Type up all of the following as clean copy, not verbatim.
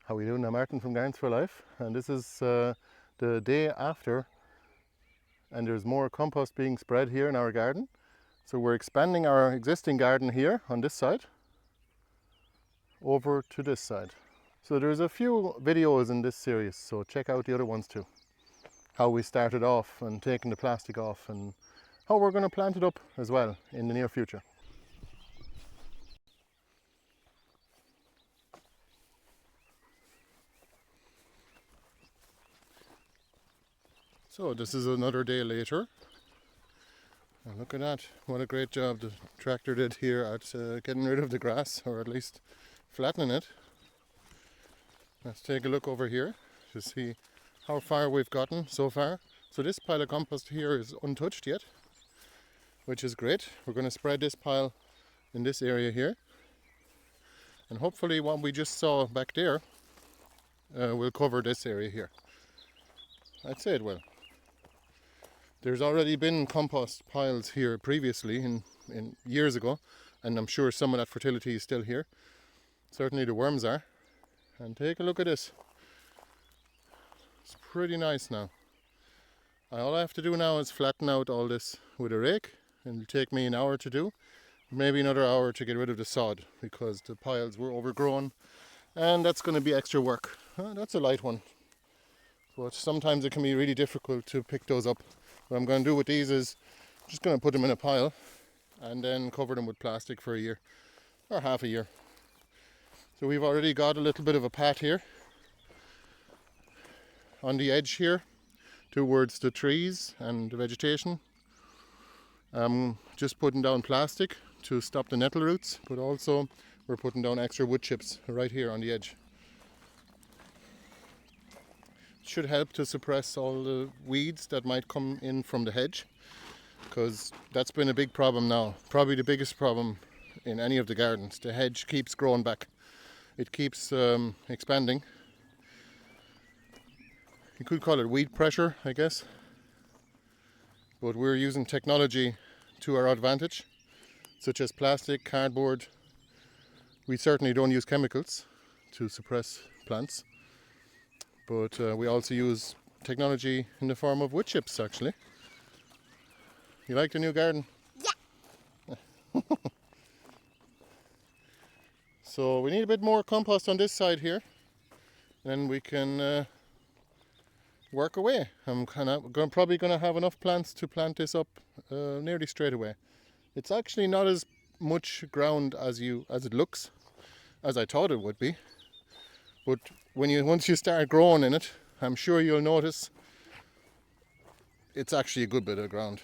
How we doing? I'm Martin from Gardens for Life, and this is the day after, and there's more compost being spread here in our garden. So we're expanding our existing garden here on this side over to this side. So there's a few videos in this series, so check out the other ones too. How we started off and taking the plastic off, and how we're going to plant it up as well in the near future. So this is another day later, and look at that, what a great job the tractor did here at getting rid of the grass, or at least flattening it. Let's take a look over here to see how far we've gotten so far. So this pile of compost here is untouched yet, which is great. We're going to spread this pile in this area here, and hopefully what we just saw back there will cover this area here. I'd say it will. There's already been compost piles here previously in years ago, and I'm sure some of that fertility is still here. Certainly the worms are. And take a look at this. It's pretty nice now. All I have to do now is flatten out all this with a rake. It'll take me an hour to do. Maybe another hour to get rid of the sod, because the piles were overgrown, and that's going to be extra work. That's a light one, but sometimes it can be really difficult to pick those up. What I'm going to do with these is just going to put them in a pile and then cover them with plastic for a year or half a year. So we've already got a little bit of a path here on the edge here towards the trees and the vegetation. I'm just putting down plastic to stop the nettle roots, but also we're putting down extra wood chips right here on the edge. Should help to suppress all the weeds that might come in from the hedge, because that's been a big problem now, probably the biggest problem in any of the gardens. The hedge keeps growing back, it keeps expanding. You could call it weed pressure, I guess, but we're using technology to our advantage, such as plastic, cardboard. We certainly don't use chemicals to suppress plants. But we also use technology in the form of wood chips, actually. You like the new garden? Yeah! So we need a bit more compost on this side here, and we can work away. I'm probably going to have enough plants to plant this up nearly straight away. It's actually not as much ground as it looks, as I thought it would be. But once you start growing in it, I'm sure you'll notice it's actually a good bit of ground.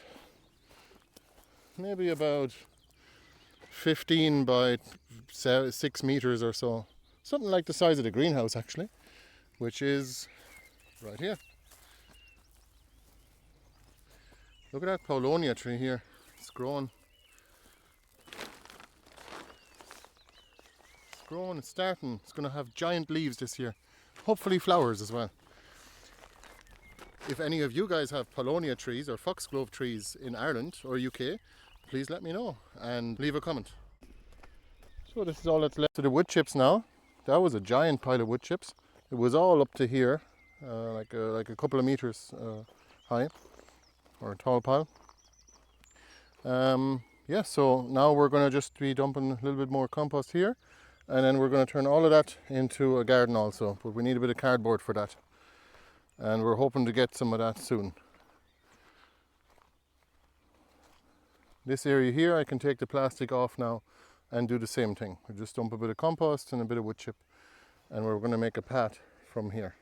Maybe about 15 by 6 meters or so. Something like the size of the greenhouse, actually, which is right here. Look at that paulownia tree here. It's growing. It's starting. It's going to have giant leaves this year. Hopefully flowers as well. If any of you guys have paulownia trees or foxglove trees in Ireland or UK, please let me know and leave a comment. So this is all that's left of the wood chips now. That was a giant pile of wood chips. It was all up to here, like a couple of meters high, or a tall pile. Yeah, so now we're going to just be dumping a little bit more compost here. And then we're going to turn all of that into a garden also, but we need a bit of cardboard for that. And we're hoping to get some of that soon. This area here, I can take the plastic off now and do the same thing. We just dump a bit of compost and a bit of wood chip, and we're going to make a path from here.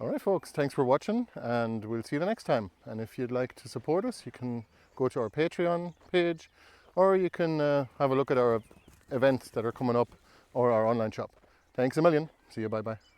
Alright folks, thanks for watching, and we'll see you the next time. And if you'd like to support us, you can go to our Patreon page, or you can have a look at our events that are coming up, or our online shop. Thanks a million. See you, bye bye.